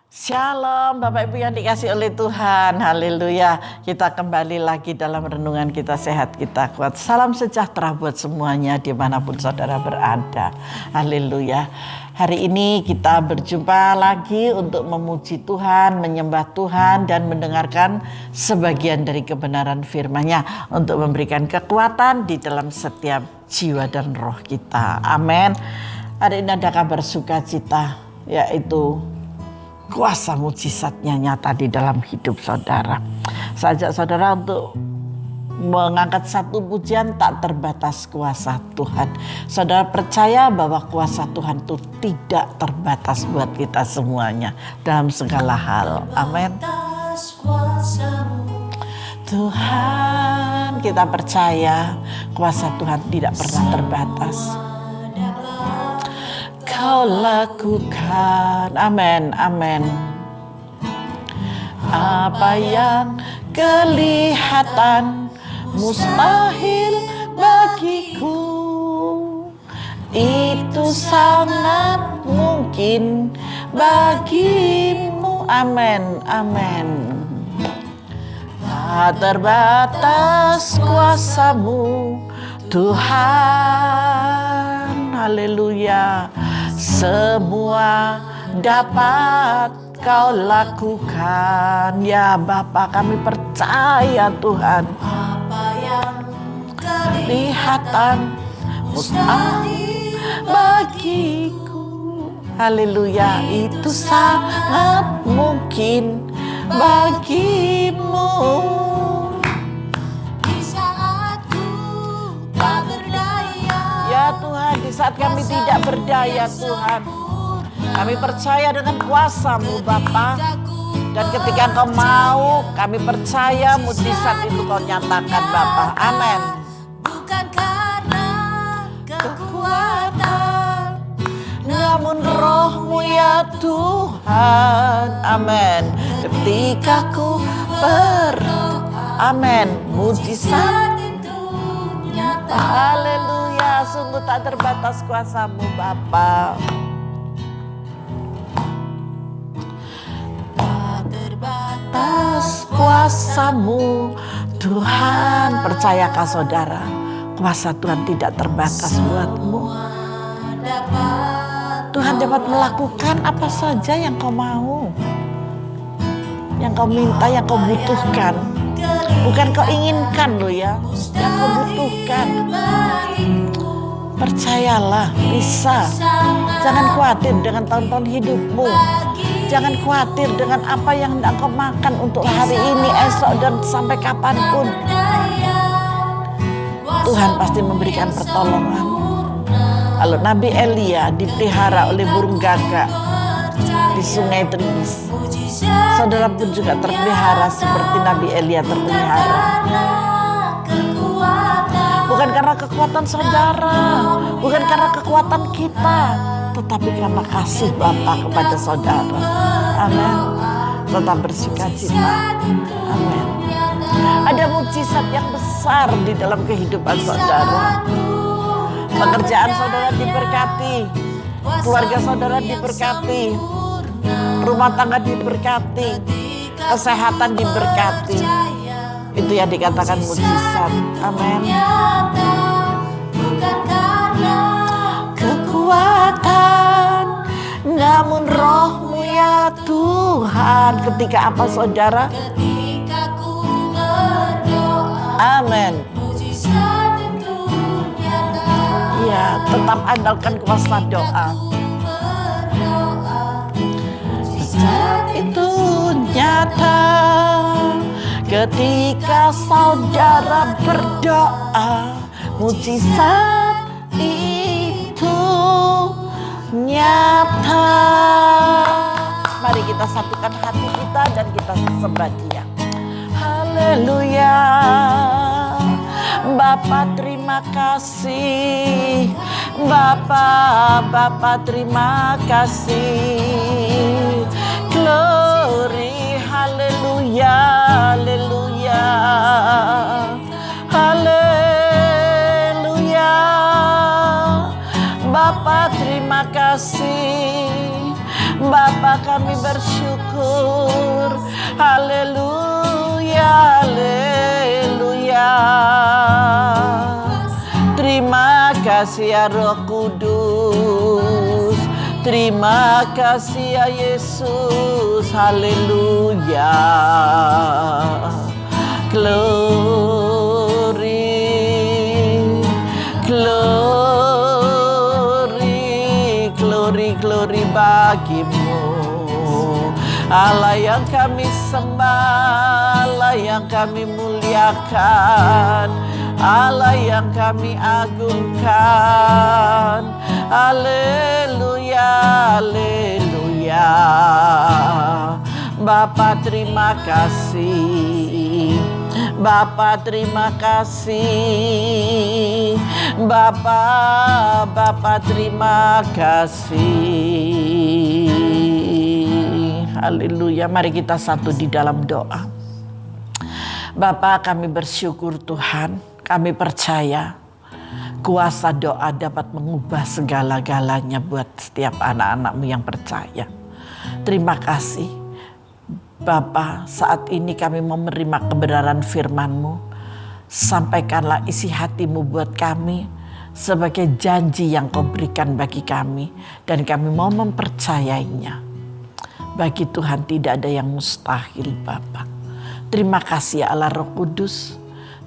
Shalom Bapak Ibu yang dikasih oleh Tuhan. Haleluya. Kita kembali lagi dalam renungan Kita Sehat Kita Kuat. Salam sejahtera buat semuanya dimanapun saudara berada. Haleluya. Hari ini kita berjumpa lagi untuk memuji Tuhan, menyembah Tuhan, dan mendengarkan sebagian dari kebenaran firman-Nya untuk memberikan kekuatan di dalam setiap jiwa dan roh kita. Amin. Hari ini ada kabar sukacita, yaitu kuasa mujizatnya nyata di dalam hidup saudara. Saya ajak saudara untuk mengangkat satu pujian, tak terbatas kuasa Tuhan. Saudara percaya bahwa kuasa Tuhan itu tidak terbatas buat kita semuanya dalam segala hal. Amin. Tuhan, kita percaya kuasa Tuhan tidak pernah terbatas. Kau lakukan, amin, amin. Apa yang kelihatan mustahil bagiku, itu sangat mungkin bagimu, amin, amin. Tak terbatas kuasamu Tuhan, haleluya. Semua dapat kau lakukan, ya Bapa, kami percaya Tuhan. Apa yang kelihatan mustahil bagiku, haleluya, itu sangat mungkin bagimu. Di saat ku tak berdaya, ya Tuhan, di saat kami tidak berdaya Tuhan, kami percaya dengan kuasa-Mu Bapa. Dan ketika Engkau mau, kami percaya mujizat itu Kau nyatakan Bapa. Amin. Bukan karena kekuatan, namun Roh-Mu ya Tuhan. Amin. Ketika ku berdoa, amin, mujizat itu nyata. Haleluya, sungguh tak terbatas kuasa-Mu Bapa. Kuasa-Mu Tuhan, percayakah saudara, kuasa Tuhan tidak terbatas buatmu. Tuhan dapat melakukan apa saja yang kau mau, yang kau minta, yang kau butuhkan. Bukan kau inginkan loh ya, yang kau butuhkan. Percayalah, bisa. Jangan khawatir dengan tahun-tahun hidupmu. Jangan khawatir dengan apa yang hendak kau makan untuk hari ini, esok, dan sampai kapanpun. Tuhan pasti memberikan pertolongan. Lalu Nabi Elia dipelihara oleh burung gagak di sungai Tebes. Saudara pun juga terpelihara seperti Nabi Elia terpelihara. Bukan karena kekuatan saudara, bukan karena kekuatan kita, tetapi karena kasih Bapa kepada saudara. Amin. Tetap bersukacita. Amin. Ada mujizat yang besar di dalam kehidupan saudara. Pekerjaan saudara diberkati, keluarga saudara diberkati, rumah tangga diberkati, kesehatan diberkati. Itu yang dikatakan mujizat. Amin. Kekuatan, namun Roh-Mu ya Tuhan. Ketika apa saudara? Ketika ku berdoa, amin, mujizat itu nyata. Ya, tetap andalkan kuasa doa. Mujizat itu nyata ketika saudara berdoa. Mujizat itu nyata. Mari kita satukan hati kita dan kita sembah Dia. Haleluya. Bapa terima kasih. Bapa terima kasih. Glory, haleluya, haleluya. Haleluya. Bapa terima kasih. Bapa kami bersyukur. Haleluya, haleluya. Terima kasih ya Roh Kudus. Terima kasih ya Yesus. Haleluya. Glory, glory, glory, glory bagimu. Allah yang kami sembah, Allah yang kami muliakan, Allah yang kami agungkan. Haleluya, haleluya. Bapa terima kasih, Bapa terima kasih, Bapa terima kasih. Haleluya. Mari kita satu di dalam doa. Bapa, kami bersyukur Tuhan, kami percaya kuasa doa dapat mengubah segala-galanya buat setiap anak-anak-Mu yang percaya. Terima kasih Bapa, saat ini kami mau menerima kebenaran firman-Mu. Sampaikanlah isi hati-Mu buat kami sebagai janji yang Kau berikan bagi kami, dan kami mau mempercayainya. Bagi Tuhan tidak ada yang mustahil Bapa. Terima kasih ya Allah Roh Kudus.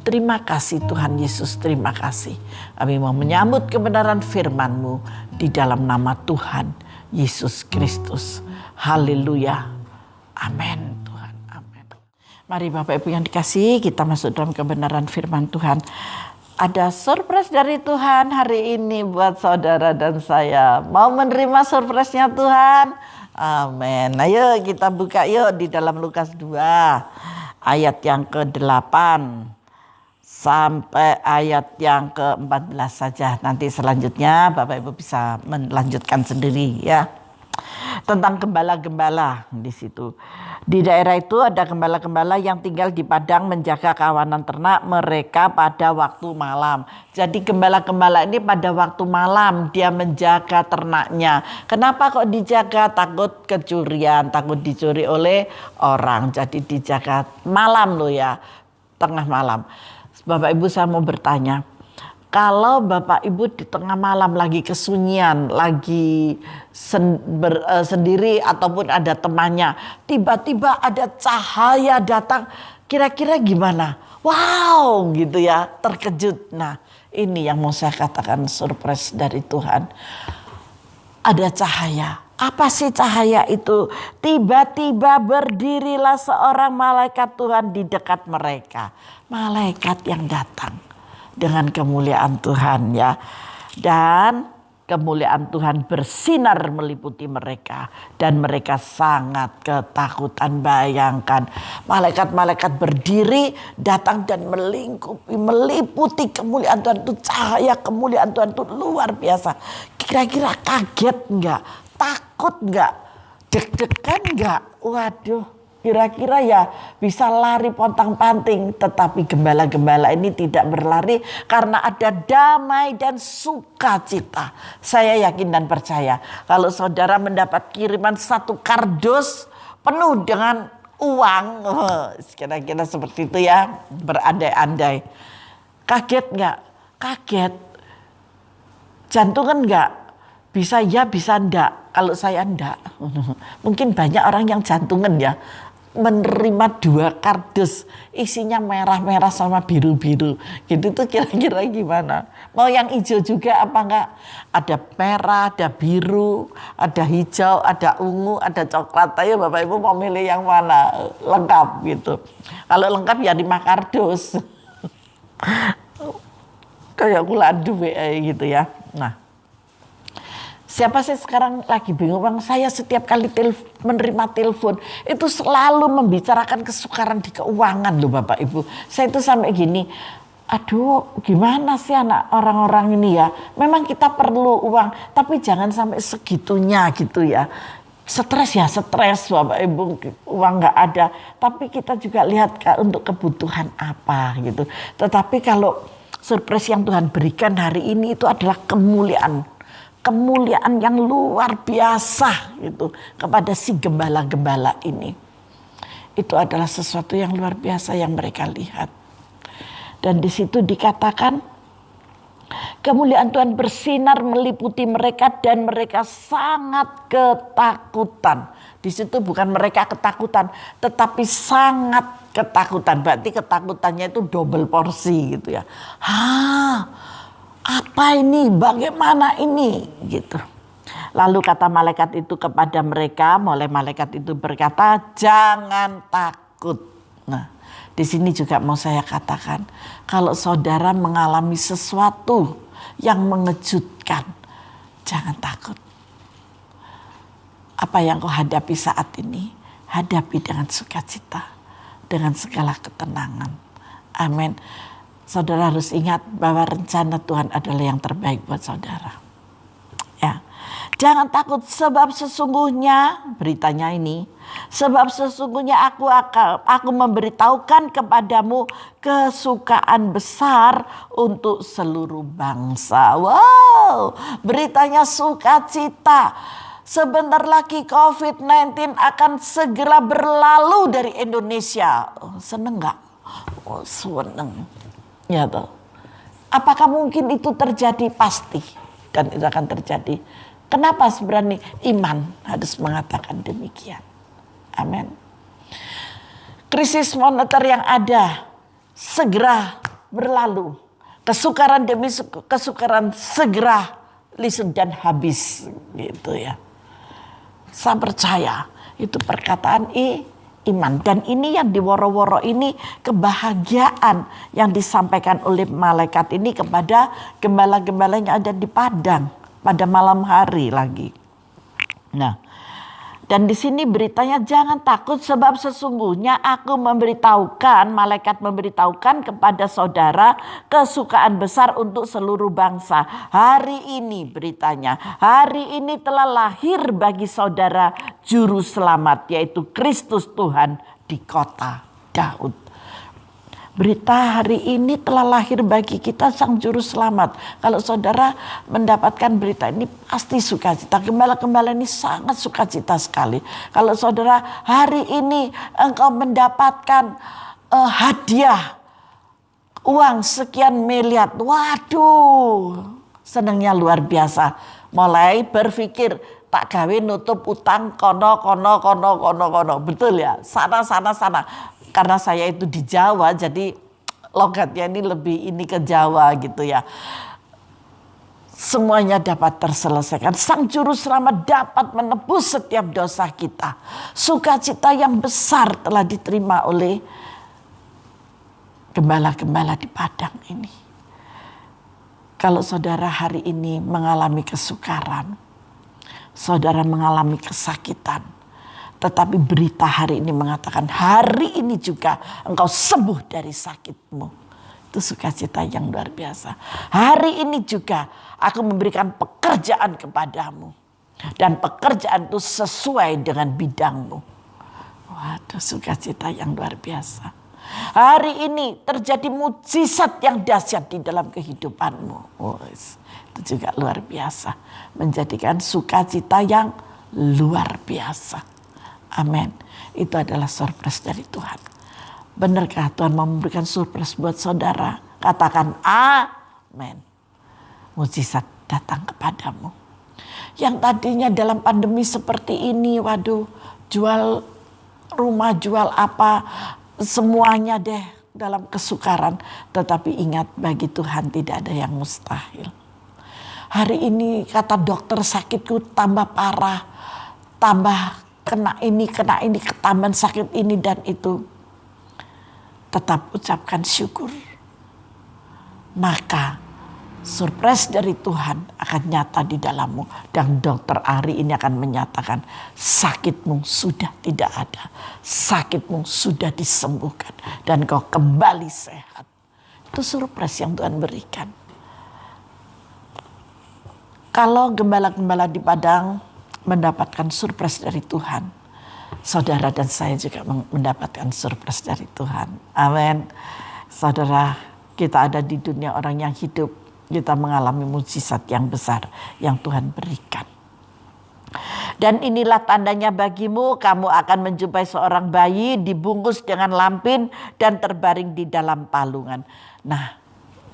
Terima kasih Tuhan Yesus, terima kasih. Kami mau menyambut kebenaran firman-Mu di dalam nama Tuhan Yesus Kristus. Haleluya. Amin Tuhan, amin. Mari Bapak Ibu yang dikasihi, kita masuk dalam kebenaran firman Tuhan. Ada surprise dari Tuhan hari ini buat saudara dan saya. Mau menerima surprise-nya Tuhan? Amin. Ayo kita buka yuk di dalam Lukas 2 ayat yang ke-8 sampai ayat yang ke-14 saja. Nanti selanjutnya Bapak Ibu bisa melanjutkan sendiri ya. Tentang gembala-gembala di situ. Di daerah itu ada gembala-gembala yang tinggal di padang menjaga kawanan ternak mereka pada waktu malam. Jadi gembala-gembala ini pada waktu malam dia menjaga ternaknya. Kenapa kok dijaga? Takut kecurian, takut dicuri oleh orang. Jadi dijaga malam loh ya, tengah malam. Bapak Ibu saya mau bertanya. Kalau Bapak Ibu di tengah malam lagi kesunyian, lagi sendiri ataupun ada temannya, tiba-tiba ada cahaya datang, kira-kira gimana? Wow gitu ya, terkejut. Nah ini yang mau saya katakan surprise dari Tuhan. Ada cahaya. Apa sih cahaya itu? Tiba-tiba berdirilah seorang malaikat Tuhan di dekat mereka. Malaikat yang datang dengan kemuliaan Tuhan ya. Dan kemuliaan Tuhan bersinar meliputi mereka. Dan mereka sangat ketakutan. Bayangkan malaikat-malaikat berdiri datang dan meliputi kemuliaan Tuhan itu. Cahaya kemuliaan Tuhan itu luar biasa. Kira-kira kaget enggak? Takut enggak? Deg-degan enggak? Waduh. Kira-kira ya bisa lari pontang-panting, tetapi gembala-gembala ini tidak berlari karena ada damai dan sukacita. Saya yakin dan percaya kalau saudara mendapat kiriman satu kardus penuh dengan uang, kira-kira seperti itu ya, berandai-andai. Kaget nggak? Kaget. Jantungan nggak? Bisa ya, bisa enggak. Kalau saya enggak. Mungkin banyak orang yang jantungan ya. Menerima 2 kardus isinya merah-merah sama biru-biru gitu tuh kira-kira gimana? Mau yang hijau juga apa enggak? Ada merah, ada biru, ada hijau, ada ungu, ada coklat. Ayo Bapak Ibu mau milih yang mana? Lengkap gitu. Kalau lengkap ya 5 kardus. Kayak kula duwe gitu ya. Nah, siapa sih sekarang lagi bingung bang? Saya setiap kali menerima telepon itu selalu membicarakan kesukaran di keuangan loh Bapak Ibu. Saya itu sampai gini, aduh gimana sih anak orang-orang ini ya. Memang kita perlu uang, tapi jangan sampai segitunya gitu ya. Stres ya stres Bapak Ibu, uang nggak ada. Tapi kita juga lihat untuk kebutuhan apa gitu. Tetapi kalau surprise yang Tuhan berikan hari ini itu adalah kemuliaan kemuliaan yang luar biasa gitu kepada si gembala-gembala ini. Itu adalah sesuatu yang luar biasa yang mereka lihat. Dan di situ dikatakan kemuliaan Tuhan bersinar meliputi mereka dan mereka sangat ketakutan. Di situ bukan mereka ketakutan, tetapi sangat ketakutan. Berarti ketakutannya itu double porsi gitu ya. Apa ini? Bagaimana ini? Gitu. Lalu kata malaikat itu kepada mereka, mulai malaikat itu berkata, jangan takut. Nah, di sini juga mau saya katakan, kalau saudara mengalami sesuatu yang mengejutkan, jangan takut. Apa yang kau hadapi saat ini, hadapi dengan sukacita, dengan segala ketenangan. Amin. Saudara harus ingat bahwa rencana Tuhan adalah yang terbaik buat saudara. Ya. Jangan takut sebab sesungguhnya, beritanya ini, sebab sesungguhnya aku memberitahukan kepadamu kesukaan besar untuk seluruh bangsa. Wow, beritanya sukacita. Sebentar lagi COVID-19 akan segera berlalu dari Indonesia. Seneng gak? Oh, seneng. Ya toh. Apakah mungkin itu terjadi? Pasti. Dan itu akan terjadi. Kenapa sebenarnya iman harus mengatakan demikian? Amin. Krisis moneter yang ada segera berlalu. Kesukaran demi kesukaran segera lisut dan habis. Gitu ya. Saya percaya itu perkataan iman. Dan ini yang diworo-woro ini kebahagiaan yang disampaikan oleh malaikat ini kepada gembala-gembala yang ada di padang pada malam hari lagi. Nah, dan di sini beritanya jangan takut sebab sesungguhnya aku memberitahukan, malaikat memberitahukan kepada saudara kesukaan besar untuk seluruh bangsa. Hari ini beritanya, hari ini telah lahir bagi saudara juru selamat yaitu Kristus Tuhan di kota Daud. Berita hari ini telah lahir bagi kita sang juru selamat. Kalau saudara mendapatkan berita ini pasti sukacita. Gembala-gembala ini sangat sukacita sekali. Kalau saudara hari ini engkau mendapatkan hadiah uang sekian miliar. Waduh, senangnya luar biasa. Mulai berpikir tak gawe nutup utang kono. Betul ya, sana. Karena saya itu di Jawa, jadi logatnya ini lebih ini ke Jawa gitu ya. Semuanya dapat terselesaikan. Sang juru selamat dapat menebus setiap dosa kita. Sukacita yang besar telah diterima oleh gembala-gembala di padang ini. Kalau saudara hari ini mengalami kesukaran, saudara mengalami kesakitan, tetapi berita hari ini mengatakan hari ini juga engkau sembuh dari sakitmu. Itu sukacita yang luar biasa. Hari ini juga aku memberikan pekerjaan kepadamu. Dan pekerjaan itu sesuai dengan bidangmu. Waduh, sukacita yang luar biasa. Hari ini terjadi mujizat yang dahsyat di dalam kehidupanmu. Itu juga luar biasa. Menjadikan sukacita yang luar biasa. Amin. Itu adalah surprise dari Tuhan. Benarkah Tuhan memberikan surprise buat saudara? Katakan amin. Mujizat datang kepadamu. Yang tadinya dalam pandemi seperti ini, waduh, jual rumah, jual apa, semuanya deh dalam kesukaran. Tetapi ingat, bagi Tuhan tidak ada yang mustahil. Hari ini kata dokter sakitku tambah parah, tambah kena ini, ketambahan sakit ini dan itu. Tetap ucapkan syukur. Maka surprise dari Tuhan akan nyata di dalammu. Dan dokter Ari ini akan menyatakan sakitmu sudah tidak ada. Sakitmu sudah disembuhkan. Dan kau kembali sehat. Itu surprise yang Tuhan berikan. Kalau gembala-gembala di padang mendapatkan surprise dari Tuhan, saudara dan saya juga mendapatkan surprise dari Tuhan. Amin. Saudara, kita ada di dunia orang yang hidup, Kita mengalami mujizat yang besar yang Tuhan berikan. Dan inilah tandanya bagimu, kamu akan menjumpai seorang bayi dibungkus dengan lampin dan terbaring di dalam palungan. Nah,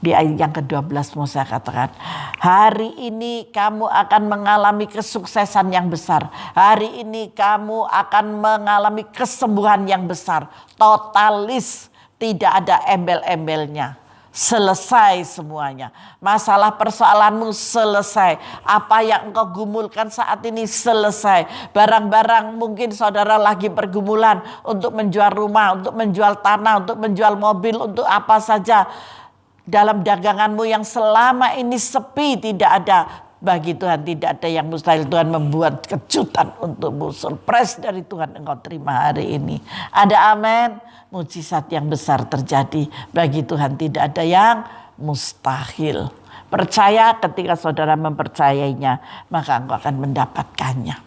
di ayat yang ke-12 mau saya katakan, hari ini kamu akan mengalami kesuksesan yang besar. Hari ini kamu akan mengalami kesembuhan yang besar. Totalis, tidak ada embel-embelnya. Selesai semuanya. Masalah persoalanmu selesai. Apa yang engkau gumulkan saat ini selesai. Barang-barang mungkin saudara lagi pergumulan untuk menjual rumah, untuk menjual tanah, untuk menjual mobil, untuk apa saja. Dalam daganganmu yang selama ini sepi, tidak ada. Bagi Tuhan tidak ada yang mustahil. Tuhan membuat kejutan untukmu. Surprise dari Tuhan engkau terima hari ini. Ada amin. Mujizat yang besar terjadi. Bagi Tuhan tidak ada yang mustahil. Percaya, ketika saudara mempercayainya, maka engkau akan mendapatkannya.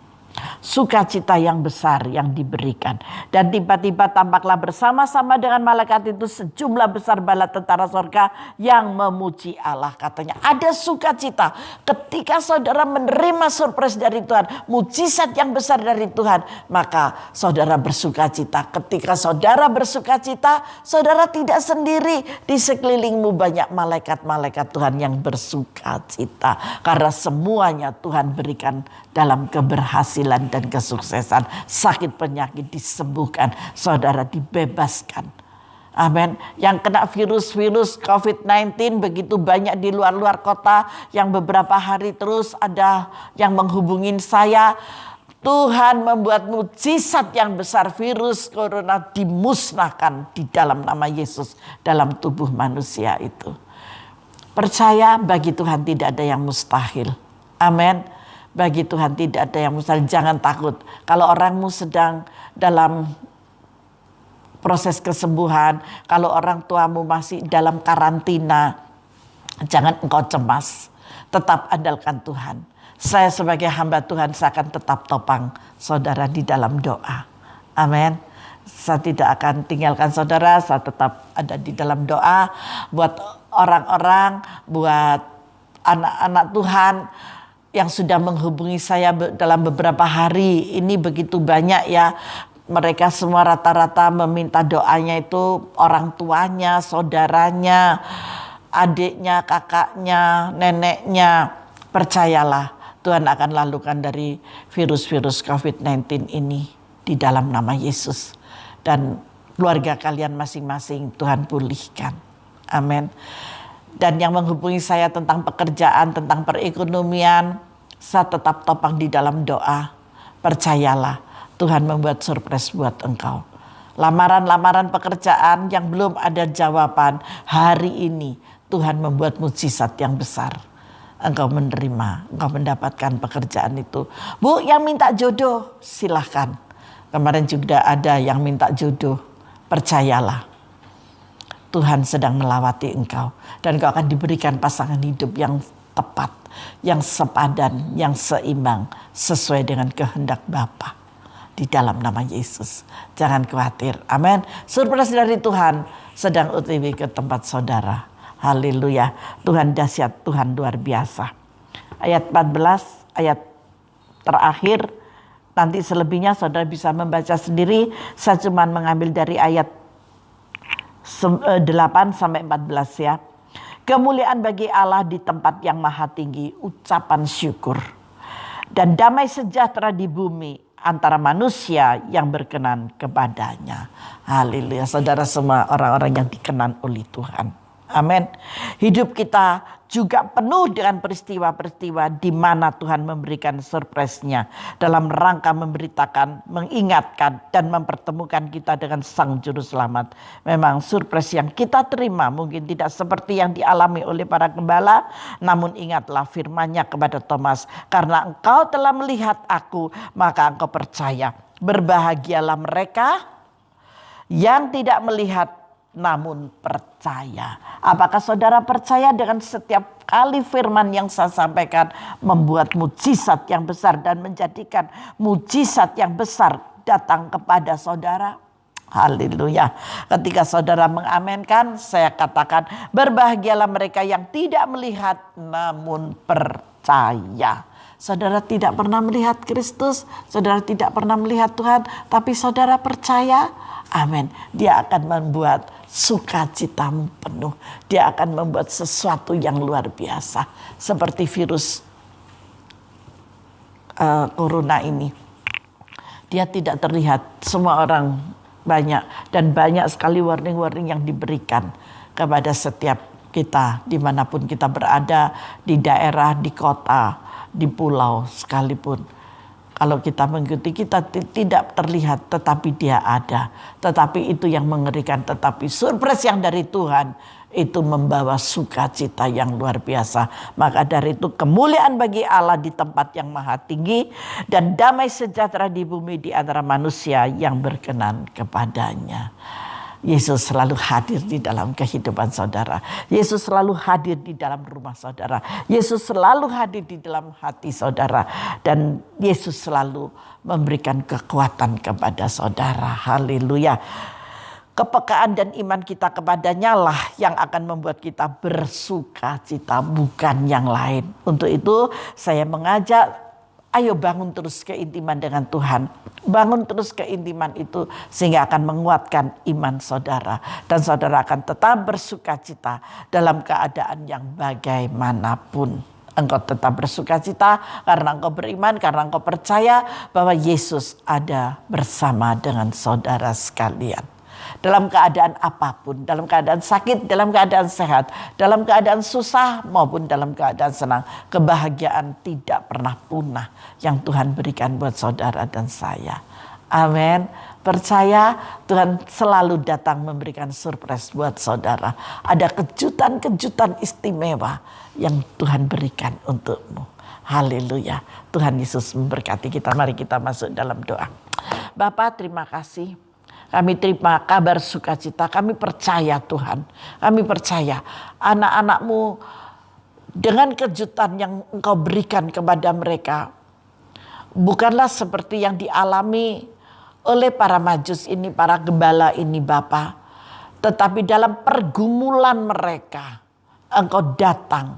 Sukacita yang besar yang diberikan. Dan tiba-tiba tampaklah bersama-sama dengan malaikat itu sejumlah besar bala tentara sorga yang memuji Allah. Katanya ada sukacita ketika saudara menerima surprise dari Tuhan, mujizat yang besar dari Tuhan, maka saudara bersukacita. Ketika saudara bersukacita, saudara tidak sendiri. Di sekelilingmu banyak malaikat-malaikat Tuhan yang bersukacita, karena semuanya Tuhan berikan dalam keberhasilan dan kesuksesan. Sakit penyakit disembuhkan, saudara dibebaskan. Amin. Yang kena virus-virus COVID-19 begitu banyak di luar-luar kota, yang beberapa hari terus ada yang menghubungin saya. Tuhan membuat mujizat yang besar, virus corona dimusnahkan di dalam nama Yesus dalam tubuh manusia itu. Percaya, bagi Tuhan tidak ada yang mustahil. Amin. Bagi Tuhan tidak ada yang mustahil. Jangan takut. Kalau orangmu sedang dalam proses kesembuhan, kalau orang tuamu masih dalam karantina, jangan engkau cemas. Tetap andalkan Tuhan. Saya sebagai hamba Tuhan, saya akan tetap topang saudara di dalam doa. Amin. Saya tidak akan tinggalkan saudara, saya tetap ada di dalam doa. Buat orang-orang, buat anak-anak Tuhan yang sudah menghubungi saya dalam beberapa hari ini, begitu banyak ya. Mereka semua rata-rata meminta doanya itu orang tuanya, saudaranya, adiknya, kakaknya, neneknya. Percayalah, Tuhan akan lalukan dari virus-virus COVID-19 ini di dalam nama Yesus. Dan keluarga kalian masing-masing Tuhan pulihkan. Amin. Dan yang menghubungi saya tentang pekerjaan, tentang perekonomian, saya tetap topang di dalam doa. Percayalah, Tuhan membuat surprise buat engkau. Lamaran-lamaran pekerjaan yang belum ada jawaban, hari ini Tuhan membuat mujizat yang besar. Engkau menerima, engkau mendapatkan pekerjaan itu. Bu, yang minta jodoh, silahkan. Kemarin juga ada yang minta jodoh. Percayalah, Tuhan sedang melawati engkau. Dan engkau akan diberikan pasangan hidup yang tepat, yang sepadan, yang seimbang, sesuai dengan kehendak Bapa. Di dalam nama Yesus. Jangan khawatir. Amin. Surprise dari Tuhan sedang OTW ke tempat saudara. Haleluya. Tuhan dahsyat, Tuhan luar biasa. Ayat 14, ayat terakhir. Nanti selebihnya saudara bisa membaca sendiri. Saya cuma mengambil dari ayat 8 sampai 14 ya. Kemuliaan bagi Allah di tempat yang maha tinggi, ucapan syukur. Dan damai sejahtera di bumi antara manusia yang berkenan kepadanya. Haleluya. Saudara semua orang-orang yang dikenan oleh Tuhan. Amin. Hidup kita juga penuh dengan peristiwa-peristiwa di mana Tuhan memberikan surprise-nya dalam rangka memberitakan, mengingatkan dan mempertemukan kita dengan Sang Juru Selamat. Memang surprise yang kita terima mungkin tidak seperti yang dialami oleh para gembala, namun ingatlah firman-Nya kepada Thomas, karena engkau telah melihat aku, maka engkau percaya. Berbahagialah mereka yang tidak melihat namun percaya. Apakah saudara percaya dengan setiap kali firman yang saya sampaikan membuat mujizat yang besar dan menjadikan mujizat yang besar datang kepada saudara? Haleluya. Ketika saudara mengamenkan, saya katakan berbahagialah mereka yang tidak melihat namun percaya. Saudara tidak pernah melihat Kristus, saudara tidak pernah melihat Tuhan, tapi saudara percaya, amin. Dia akan membuat sukacitamu penuh. Dia akan membuat sesuatu yang luar biasa. Seperti virus corona ini. Dia tidak terlihat, semua orang banyak dan banyak sekali warning-warning yang diberikan kepada setiap kita dimanapun kita berada, di daerah, di kota, di pulau sekalipun. Kalau kita mengikuti, kita tidak terlihat, tetapi dia ada. Tetapi itu yang mengerikan, tetapi surprise yang dari Tuhan itu membawa sukacita yang luar biasa. Maka dari itu kemuliaan bagi Allah di tempat yang maha tinggi, dan damai sejahtera di bumi di antara manusia yang berkenan kepadanya. Yesus selalu hadir di dalam kehidupan saudara. Yesus selalu hadir di dalam rumah saudara. Yesus selalu hadir di dalam hati saudara. Dan Yesus selalu memberikan kekuatan kepada saudara. Haleluya. Kepekaan dan iman kita kepadanya lah yang akan membuat kita bersuka cita, bukan yang lain. Untuk itu saya mengajak, ayo bangun terus keintiman dengan Tuhan. Bangun terus keintiman itu sehingga akan menguatkan iman saudara. Dan saudara akan tetap bersuka cita dalam keadaan yang bagaimanapun. Engkau tetap bersuka cita karena engkau beriman, karena engkau percaya bahwa Yesus ada bersama dengan saudara sekalian. Dalam keadaan apapun, dalam keadaan sakit, dalam keadaan sehat, dalam keadaan susah maupun dalam keadaan senang, kebahagiaan tidak pernah punah yang Tuhan berikan buat saudara dan saya. Amin. Percaya Tuhan selalu datang memberikan surprise buat saudara. Ada kejutan-kejutan istimewa yang Tuhan berikan untukmu. Haleluya. Tuhan Yesus memberkati kita. Mari kita masuk dalam doa. Bapa, terima kasih. Kami terima kabar sukacita, kami percaya Tuhan. Kami percaya anak-anak-Mu dengan kejutan yang Engkau berikan kepada mereka. Bukanlah seperti yang dialami oleh para majus ini, para gembala ini Bapa. Tetapi dalam pergumulan mereka, Engkau datang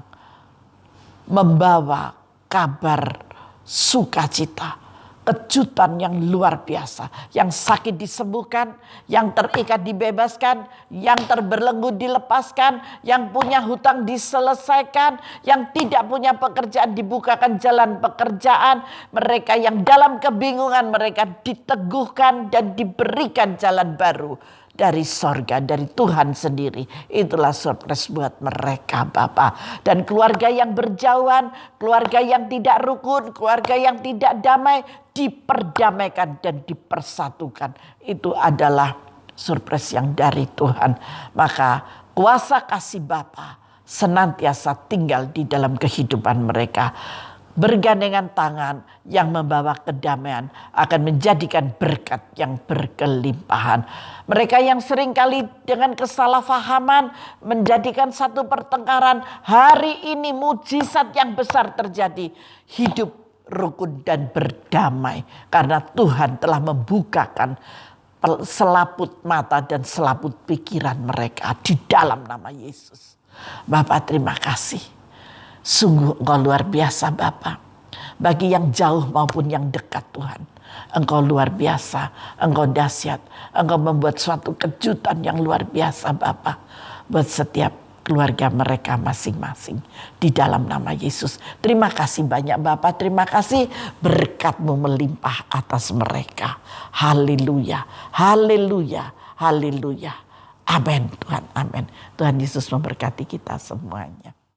membawa kabar sukacita. Kejutan yang luar biasa. Yang sakit disembuhkan, yang terikat dibebaskan, yang terbelenggu dilepaskan, yang punya hutang diselesaikan, yang tidak punya pekerjaan dibukakan jalan pekerjaan. Mereka yang dalam kebingungan mereka diteguhkan dan diberikan jalan baru. Dari sorga, dari Tuhan sendiri. Itulah surprise buat mereka Bapa. Dan keluarga yang berjauhan, keluarga yang tidak rukun, keluarga yang tidak damai, diperdamaikan dan dipersatukan. Itu adalah surprise yang dari Tuhan. Maka kuasa kasih Bapa senantiasa tinggal di dalam kehidupan mereka. Bergandengan tangan yang membawa kedamaian akan menjadikan berkat yang berkelimpahan. Mereka yang seringkali dengan kesalahpahaman menjadikan satu pertengkaran, hari ini mujizat yang besar terjadi. Hidup rukun dan berdamai karena Tuhan telah membukakan selaput mata dan selaput pikiran mereka di dalam nama Yesus. Bapak, terima kasih. Sungguh Engkau luar biasa Bapa. Bagi yang jauh maupun yang dekat Tuhan. Engkau luar biasa. Engkau dahsyat. Engkau membuat suatu kejutan yang luar biasa Bapa. Buat setiap keluarga mereka masing-masing. Di dalam nama Yesus. Terima kasih banyak Bapa. Terima kasih berkat-Mu melimpah atas mereka. Haleluya. Haleluya. Haleluya. Amin Tuhan. Amin. Tuhan Yesus memberkati kita semuanya.